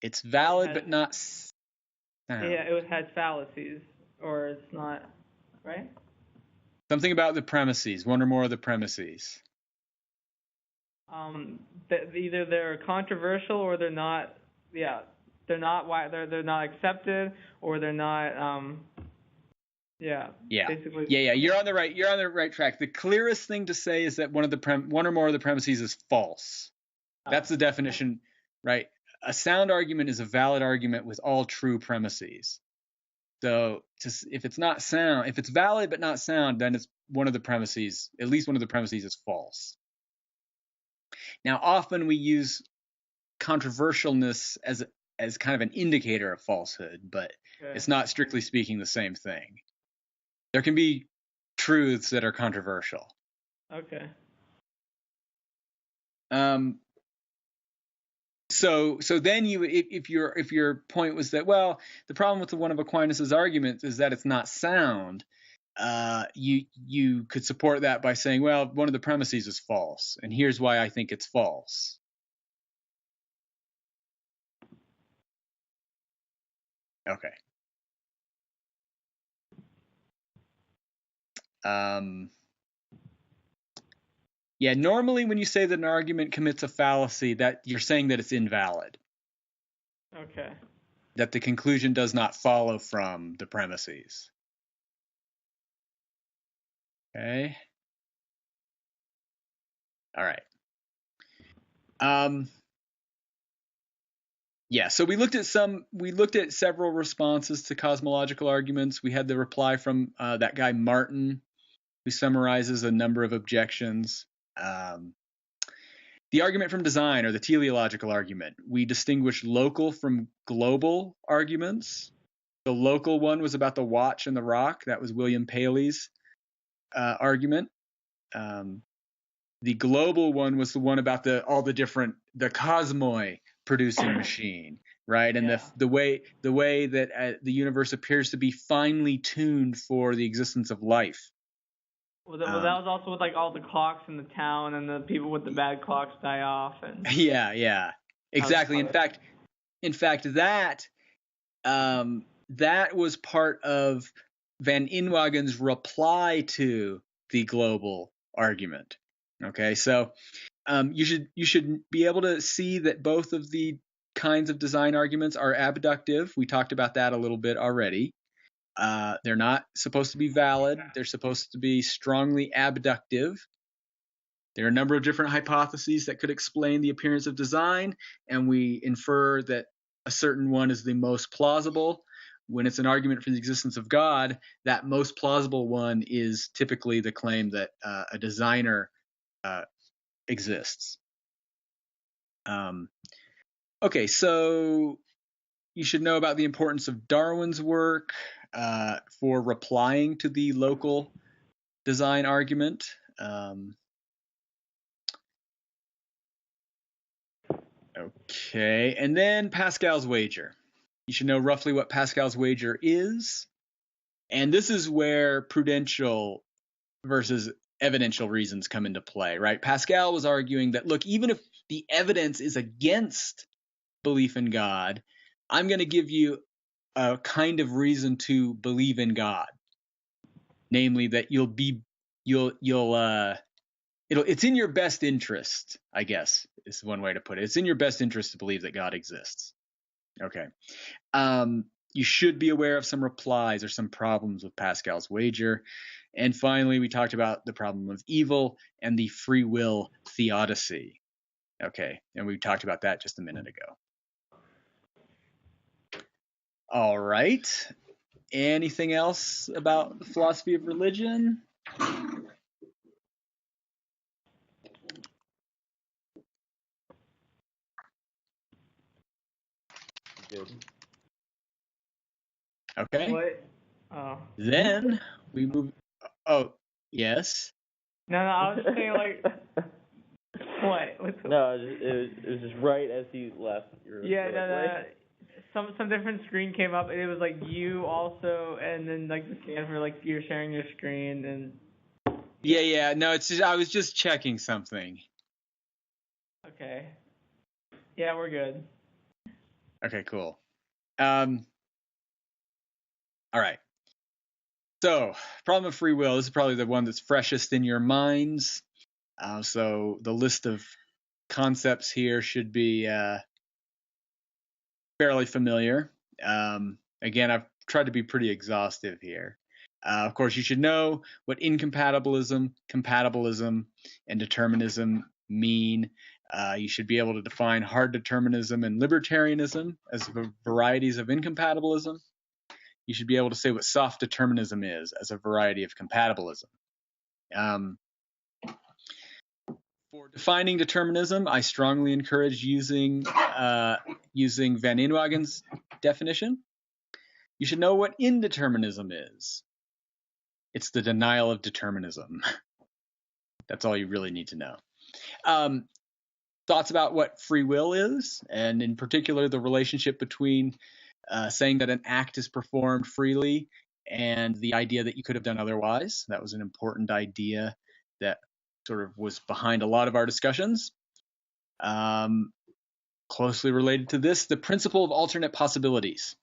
It's valid, but not sound. Yeah, it has fallacies, or it's not, right? Something about the premises, one or more of the premises. Either they're controversial or they're not. Yeah, they're not. They're not accepted, or they're not. Yeah. Basically. Yeah. You're on the right track. The clearest thing to say is that one or more of the premises is false. That's the definition, right? A sound argument is a valid argument with all true premises. So if it's not sound, if it's valid but not sound, then it's one of the premises. At least one of the premises is false. Now, often we use controversialness as kind of an indicator of falsehood, but it's not strictly speaking the same thing. There can be truths that are controversial. Okay. So then if your point was that, well, the problem with one of Aquinas's arguments is that it's not sound, you could support that by saying, well, one of the premises is false, and here's why I think it's false. Okay. Yeah, normally when you say that an argument commits a fallacy, that you're saying that it's invalid. Okay. That the conclusion does not follow from the premises. Okay. All right. Yeah, so we looked at several responses to cosmological arguments. We had the reply from that guy Martin, who summarizes a number of objections. The argument from design, or the teleological argument, we distinguish local from global arguments. The local one was about the watch and the rock. That was William Paley's argument. The global one was the one about the cosmoi producing machine, right? And the way that the universe appears to be finely tuned for the existence of life. Well, that was also with like all the clocks in the town, and the people with the bad clocks die off. And yeah, exactly. In fact, that was part of Van Inwagen's reply to the global argument. Okay, so you should be able to see that both of the kinds of design arguments are abductive. We talked about that a little bit already. They're not supposed to be valid. They're supposed to be strongly abductive. There are a number of different hypotheses that could explain the appearance of design, and we infer that a certain one is the most plausible. When it's an argument for the existence of God, that most plausible one is typically the claim that a designer exists. Okay, so you should know about the importance of Darwin's work for replying to the local design argument. Okay, and then Pascal's wager. You should know roughly what Pascal's wager is. And this is where prudential versus evidential reasons come into play, right? Pascal was arguing that, look, even if the evidence is against belief in God, I'm going to give you a kind of reason to believe in God, namely that it's in your best interest, I guess, is one way to put it. It's in your best interest to believe that God exists. Okay. You should be aware of some replies or some problems with Pascal's wager. And finally, we talked about the problem of evil and the free will theodicy. Okay, and we talked about that just a minute ago. All right. Anything else about the philosophy of religion? Good. Okay. What? Oh. Then we move. Oh, yes. No, I was just saying, like, what? No, it was just right as he left. Yeah, some different screen came up, and it was like you also, and then like the scan for like you're sharing your screen, and Yeah. No, it's just, I was just checking something. okay. Yeah, we're good. Okay, cool. All right. So, problem of free will. This is probably the one that's freshest in your minds. So the list of concepts here should be fairly familiar. Again, I've tried to be pretty exhaustive here. Of course, you should know what incompatibilism, compatibilism, and determinism mean. You should be able to define hard determinism and libertarianism as varieties of incompatibilism. You should be able to say what soft determinism is as a variety of compatibilism. For defining determinism, I strongly encourage using Van Inwagen's definition. You should know what indeterminism is. It's the denial of determinism. That's all you really need to know. Thoughts about what free will is, and in particular the relationship between saying that an act is performed freely and the idea that you could have done otherwise. That was an important idea that sort of was behind a lot of our discussions. Closely related to this, the principle of alternate possibilities.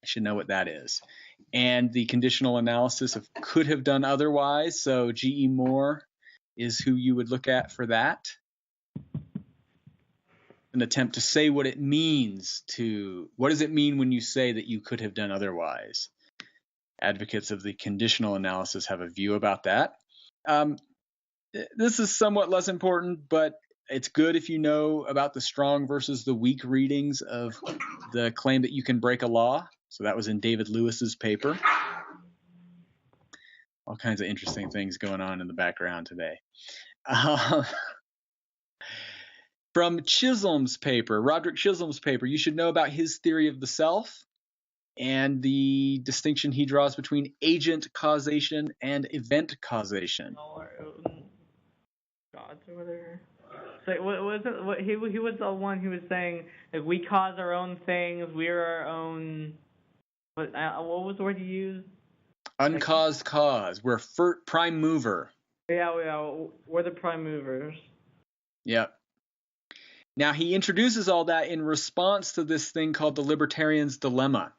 I should know what that is. And the conditional analysis of could have done otherwise. So G.E. Moore is who you would look at for that. An attempt to say what it means what does it mean when you say that you could have done otherwise? Advocates of the conditional analysis have a view about that. This is somewhat less important, but it's good if you know about the strong versus the weak readings of the claim that you can break a law. So that was in David Lewis's paper. All kinds of interesting things going on in the background today. From Chisholm's paper, Roderick Chisholm's paper, you should know about his theory of the self and the distinction he draws between agent causation and event causation. Gods or whatever. So he was the one who was saying like we cause our own things, we're our own. What was the word you used? Uncaused cause. We're prime mover. Yeah, we're the prime movers. Yep. Now, he introduces all that in response to this thing called the libertarian's dilemma.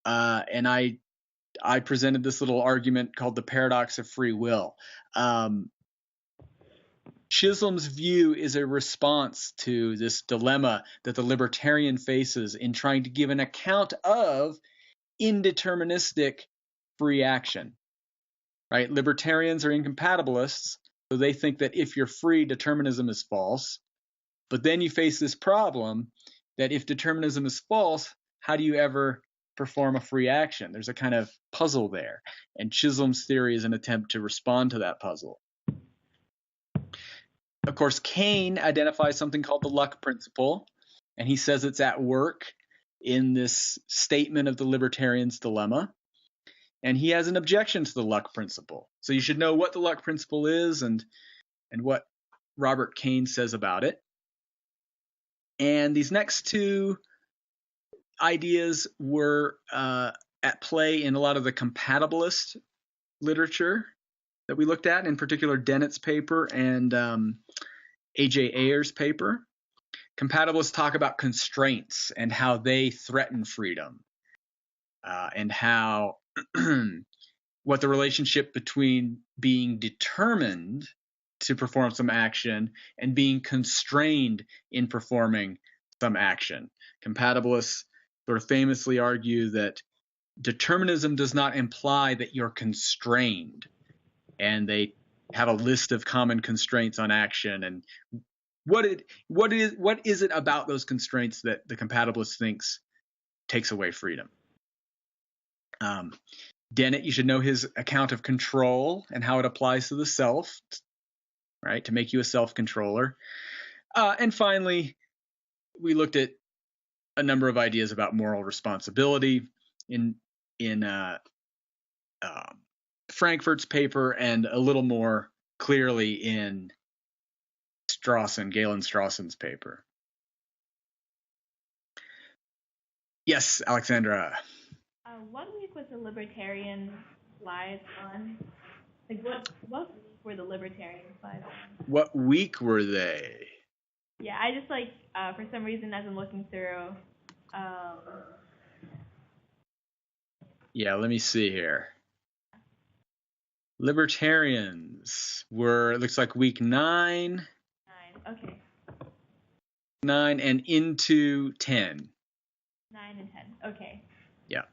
And I presented this little argument called the paradox of free will. Chisholm's view is a response to this dilemma that the libertarian faces in trying to give an account of indeterministic free action. Right? Libertarians are incompatibilists, so they think that if you're free, determinism is false. But then you face this problem that if determinism is false, how do you ever perform a free action? There's a kind of puzzle there. And Chisholm's theory is an attempt to respond to that puzzle. Of course, Kane identifies something called the luck principle, and he says it's at work in this statement of the libertarian's dilemma. And he has an objection to the luck principle. So you should know what the luck principle is and what Robert Kane says about it. And these next two ideas were at play in a lot of the compatibilist literature that we looked at, in particular Dennett's paper and A.J. Ayer's paper. Compatibilists talk about constraints and how they threaten freedom, and how what the relationship between being determined to perform some action and being constrained in performing some action. Compatibilists sort of famously argue that determinism does not imply that you're constrained, and they have a list of common constraints on action, and what is it about those constraints that the compatibilist thinks takes away freedom. Dennett, you should know his account of control and how it applies to the self, right, to make you a self-controller. And finally, we looked at a number of ideas about moral responsibility in Frankfurt's paper, and a little more clearly in Galen Strawson's paper. Yes, Alexandra. What week was the libertarian slides on? Like, what week were the libertarian slides on? What week were they? Yeah, I just for some reason as I'm looking through. Yeah, let me see here. Libertarians were, it looks like week 9. 9, okay. 9 and into 10. 9 and 10, okay. Yeah.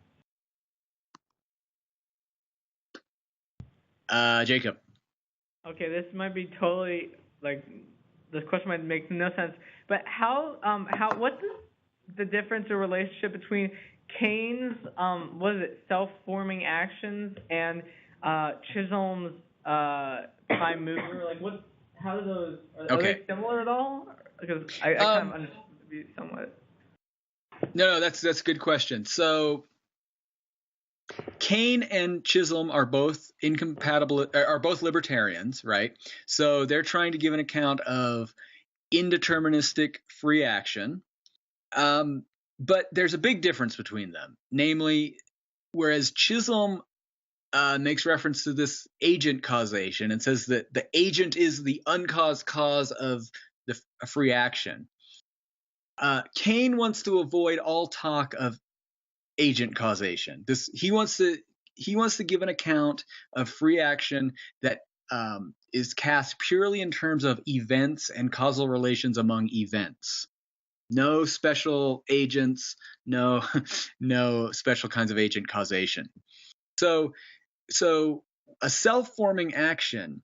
Jacob. Okay, this might be totally this question might make no sense, but what's the difference or relationship between Keynes' self-forming actions and Chisholm's prime mover? How do those are they similar at all? Because I kind of understand somewhat. No, that's a good question. So Kane and Chisholm are both libertarians, right? So they're trying to give an account of indeterministic free action. But there's a big difference between them. Namely, whereas Chisholm makes reference to this agent causation and says that the agent is the uncaused cause of a free action, Kane wants to avoid all talk of agent causation. He wants to give an account of free action that is cast purely in terms of events and causal relations among events. No special agents, no special kinds of agent causation. So a self-forming action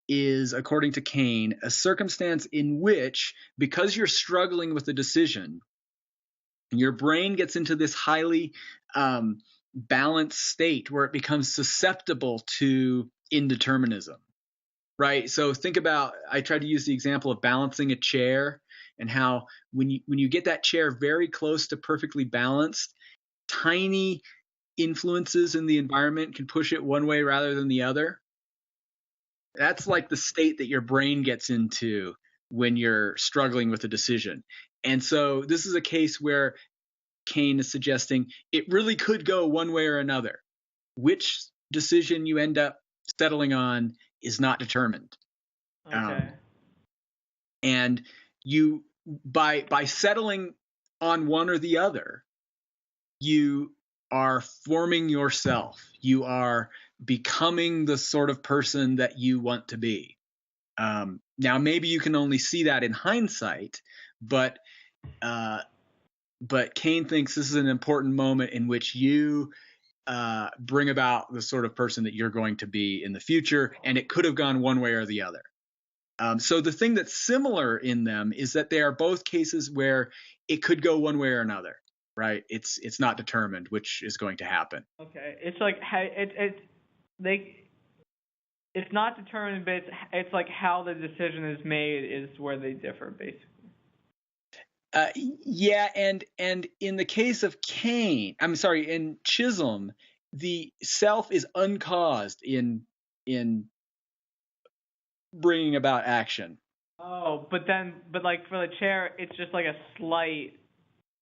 is, according to Kane, a circumstance in which, because you're struggling with a decision, your brain gets into this highly balanced state where it becomes susceptible to indeterminism, right? So think about, I tried to use the example of balancing a chair, and how when you get that chair very close to perfectly balanced, tiny influences in the environment can push it one way rather than the other. That's like the state that your brain gets into when you're struggling with a decision. And so this is a case where Kane is suggesting it really could go one way or another. Which decision you end up settling on is not determined. Okay. And you, by settling on one or the other, you are forming yourself. You are becoming the sort of person that you want to be. Now, maybe you can only see that in hindsight, but Kane thinks this is an important moment in which you bring about the sort of person that you're going to be in the future, and it could have gone one way or the other. So the thing that's similar in them is that they are both cases where it could go one way or another, right? It's not determined which is going to happen. Okay, it's like it's not determined, but it's like how the decision is made is where they differ, basically. Yeah, and in the case of in Chisholm, the self is uncaused in bringing about action. Oh, but like for the chair, it's just like a slight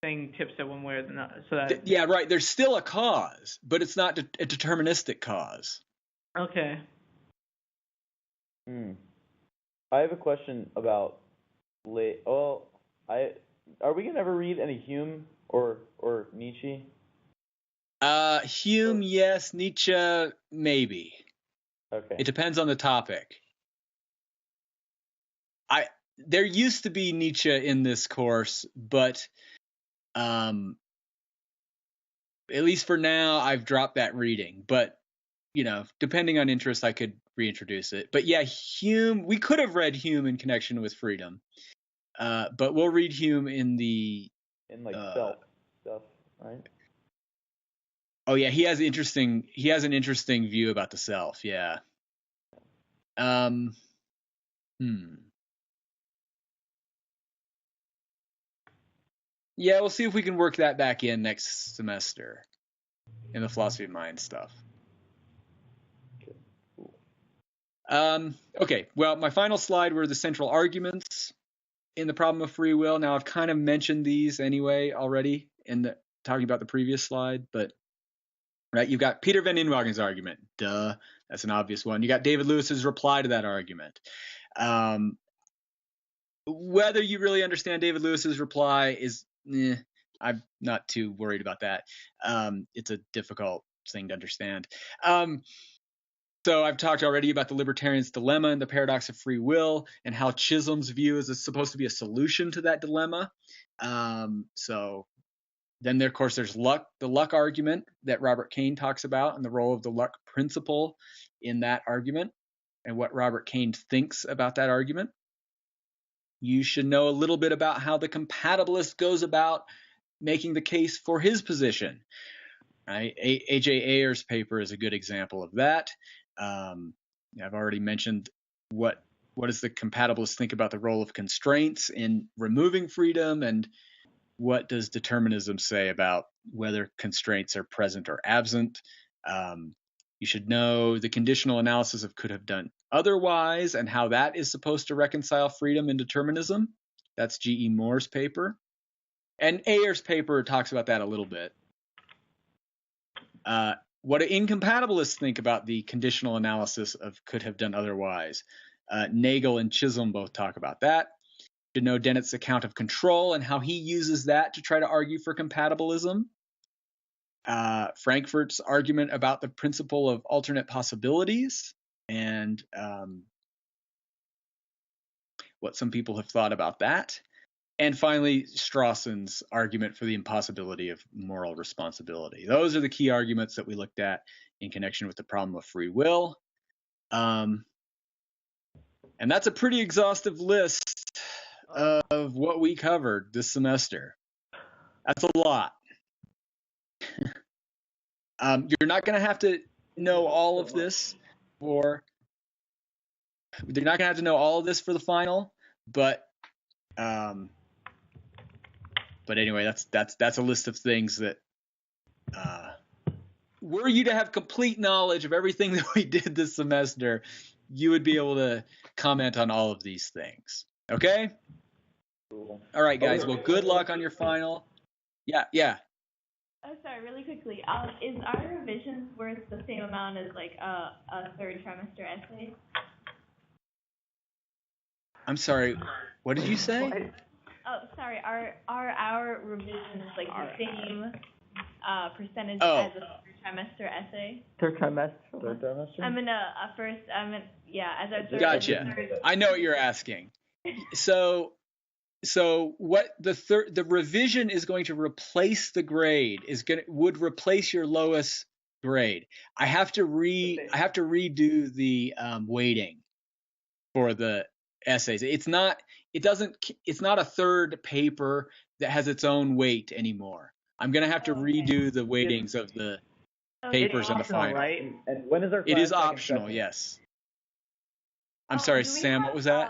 thing tips it one way or the other. So that Yeah, right. There's still a cause, but it's not a deterministic cause. okay. I have a question about are we gonna ever read any Hume or Nietzsche? Hume, yes. Nietzsche, maybe. Okay. It depends on the topic. There used to be Nietzsche in this course, but at least for now, I've dropped that reading. But depending on interest, I could reintroduce it. But yeah, Hume. We could have read Hume in connection with freedom, but we'll read Hume in self stuff, right? Oh yeah, he has an interesting view about the self. Yeah. Yeah, we'll see if we can work that back in next semester in the philosophy of mind stuff. Okay, well, my final slide were the central arguments in the problem of free will. Now, I've kind of mentioned these anyway already in talking about the previous slide, but right, you've got Peter van Inwagen's argument. Duh, that's an obvious one. You got David Lewis's reply to that argument. Whether you really understand David Lewis's reply is, I'm not too worried about that. It's a difficult thing to understand. So I've talked already about the libertarian's dilemma and the paradox of free will, and how Chisholm's view is supposed to be a solution to that dilemma. So then, of course, there's the luck argument that Robert Caine talks about, and the role of the luck principle in that argument, and what Robert Caine thinks about that argument. You should know a little bit about how the compatibilist goes about making the case for his position. Right? A.J. Ayer's paper is a good example of that. I've already mentioned what does the compatibilist think about the role of constraints in removing freedom, and what does determinism say about whether constraints are present or absent. You should know the conditional analysis of could have done otherwise, and how that is supposed to reconcile freedom and determinism. That's G.E. Moore's paper. And Ayer's paper talks about that a little bit. What do incompatibilists think about the conditional analysis of could have done otherwise? Nagel and Chisholm both talk about that. You should know Dennett's account of control and how he uses that to try to argue for compatibilism. Frankfurt's argument about the principle of alternate possibilities, and what some people have thought about that. And finally, Strawson's argument for the impossibility of moral responsibility. Those are the key arguments that we looked at in connection with the problem of free will. And that's a pretty exhaustive list of what we covered this semester. That's a lot. You're not going to have to know all of this for the final, but anyway, that's a list of things that were you to have complete knowledge of everything that we did this semester, you would be able to comment on all of these things. Okay? Cool. All right, guys. Well, good luck on your final. Yeah. Oh, sorry, really quickly. Is our revisions worth the same amount as like a third trimester essay? I'm sorry. What did you say? Oh, sorry. Our revisions like the same percentage Oh. as a third trimester essay? Third trimester. I'm in a first. As a third. Gotcha. I know what you're asking. So what the revision is going to replace the grade would replace your lowest grade. I have to redo the weighting for the essays. It's not a third paper that has its own weight anymore. I'm going to have to redo the weightings of the papers in the final. Right? And when is our class? It is optional, yes. I'm sorry, Sam, what was that?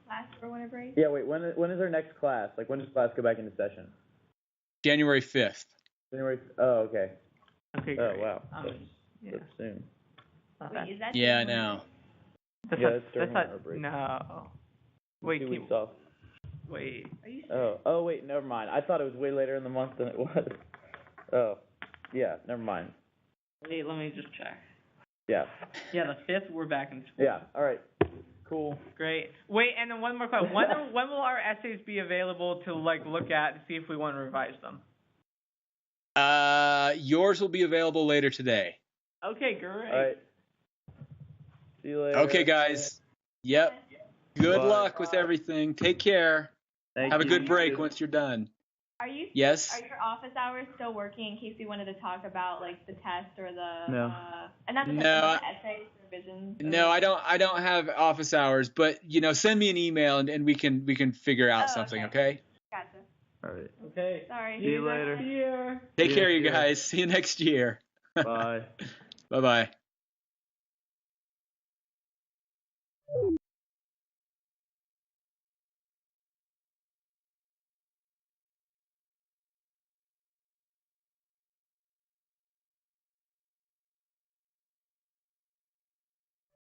Class for winter break? Yeah, wait, when is our next class? Like, when does class go back into session? January 5th. Oh, okay. Okay, Oh, great. wow. Yeah. That's soon. Wait, is that Yeah, I January? know. Yeah, that's during our break. No. Wait, 2 weeks off. Wait. Are you sure? Oh, wait, never mind. I thought it was way later in the month than it was. Oh, yeah, never mind. Wait, let me just check. Yeah. Yeah, the 5th, we're back in school. Yeah, all right. Cool. Great. Wait, and then one more question. When will our essays be available to, like, look at to see if we want to revise them? Yours will be available later today. Okay, great. All right. See you later. Okay, guys. Yep. Good Bye. luck with everything. Take care. Thank Have a you. good break once you're done. Are you? Yes? Are your office hours still working in case we wanted to talk about like the test or the? No. And not the No, test, but the essays, revisions. No, I don't have office hours, but send me an email and we can figure out something, okay? Gotcha. All right. Okay. Sorry. See you later. Next year. Take See care, you you next year. guys. See you next year. Bye. Bye-bye.